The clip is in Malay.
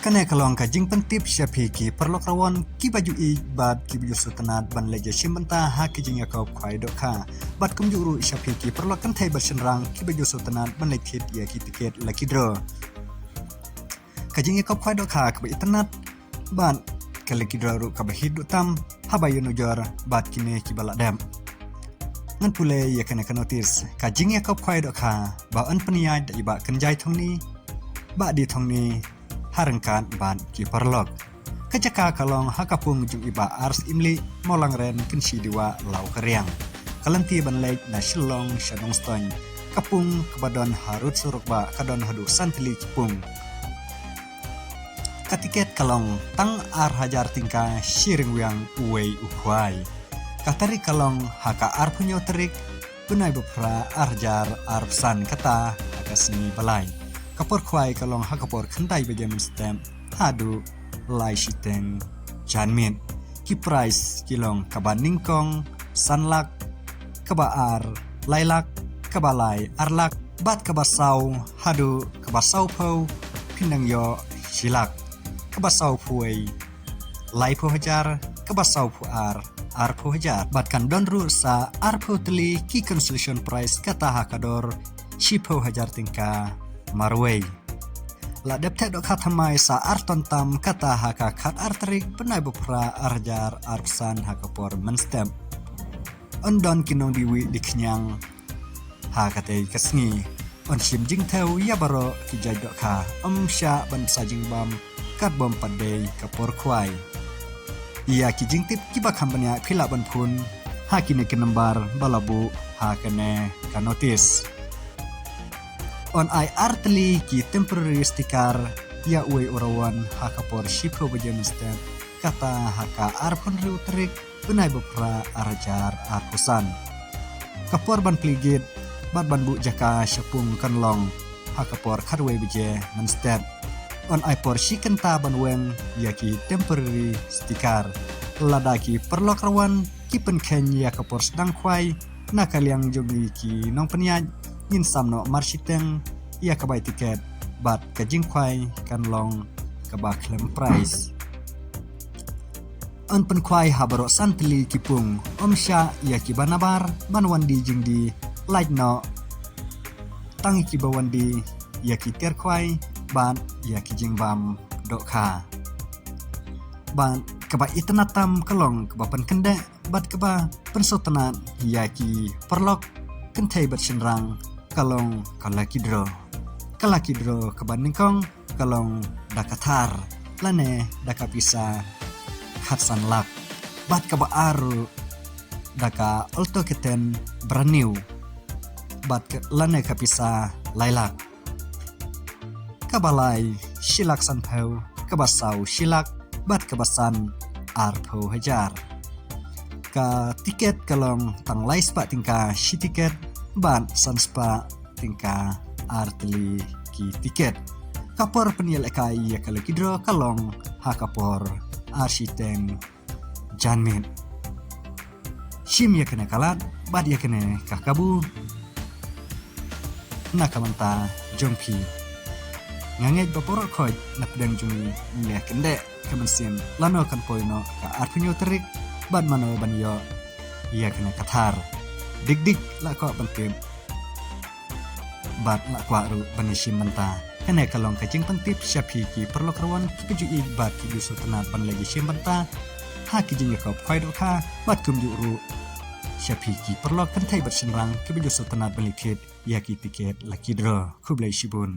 Kene kalong kajing pentip syapi ki perlok rawan ki baju i bad ki baju sutanat ban leje simbenta ha kijing yakob kwai dokha bad kum juru syapi ki perlok kan thai bersenrang ki baju sutanat ban lekit ya ki tiket lucky draw kajing yakob kwai dokha ke internet ban ke lucky draw ru ka hidu tam habayu nujor bad kine ki balak dam ngan pule ya kene notice kajing yakob kwai dokha ba an peniai da iba kenjai thongni ba di thongni harengkan ban ki perlok kejaka kalong hakapung jung iba ars imli molang ren kensi diwa lau keriang kalanti ban lek na shilong shadong stone kapung kebadon harut surukba kadon hadu santili kipung katiket kalong tang ar hajar tingka shiring wiang uwei ukwai katari kalong haka ar punyo terik bunai bepra arjar arpsan kata akasni balai kapor kwai kalong hakapor khandai bejem stem hadu lai shiteng janmin ki price kilong kaban ningkong sanlak kabaar lailak kabalai arlak bat kabasau hadu kabasau pau pinang yo silak kabasau puai lai pu hajar kabasau pu ar pu hajar bat kan don ru sa ar pu teli ki consolation price kata hakador shipo hajar tingka marway la depte dok khatamai sa arton tam kata haka khat artrik penai bupra arjar arpsan hakapor menstem ondon kinong diwi diknyang hakate kasngi on sim jing theu ya baro kijai dok kha sha ban sajing bam kat bom padei kapor khwai ia kijing tip kiba khambanya phila ban phun hakine kinambar balabu hakane kanotis on ai artli ki temporary sticker ya uwe orawan hakapor shipo bejem stem kata haka arpon riutrik benai bepra arjar arpusan kapor ban pligit ban bu jaka syapung kanlong hakapor kharwe beje men step on ai por shikenta ban wen ya ki temporary sticker ladaki perlok rawan ki penken ya kapor sedang kwai nakaliang jogi ki nong peniaj yin samno marshiteng ia kabai tiket bat kajing kwai kan long kaba klem price an pen kwai habaro santli kipung omsha ia kibanabar banwandi jingdi light no tangi kibawandi ia kiter kwai ban ia kijing bam dokha ban kaba itanatam kalong kaba pen kende bat kaba pensotanan ia ki perlok kentai bersenrang kalong kalaki draw kabanding kalong dakatar lane dakapisa khatsan lak bat kaba aru daka alto keten braniu bat lane kapisa lailak kabalai shilak sanpeu kabasau shilak bat kabasan arpo hajar ka tiket kalong tang laispa tingka shi tiket ban sanspa tingka artli ki tiket kapor peniel ekai ya kalau kidro kalong hakapor arsiteng janmin shim ya kena kalat bad ya kena kakabu nakamanta jongpi ngangej bapor khoj napdang jumi ya kende kemensin lano kan poino ka arpunyo terik bad mano banyo ya kena kathar dik la ko pentim bat la kwa ru banishim menta kene kalong kajing pentip syapi ki perlok rawan ki kujui bat ki dusu tenat ban lagi simbenta ha ki jing yakop khoi dokha bat kum ju ru syapi ki perlok kan thai bersenrang ki dusu tenat ban likit ya ki tiket lucky draw kublai shibun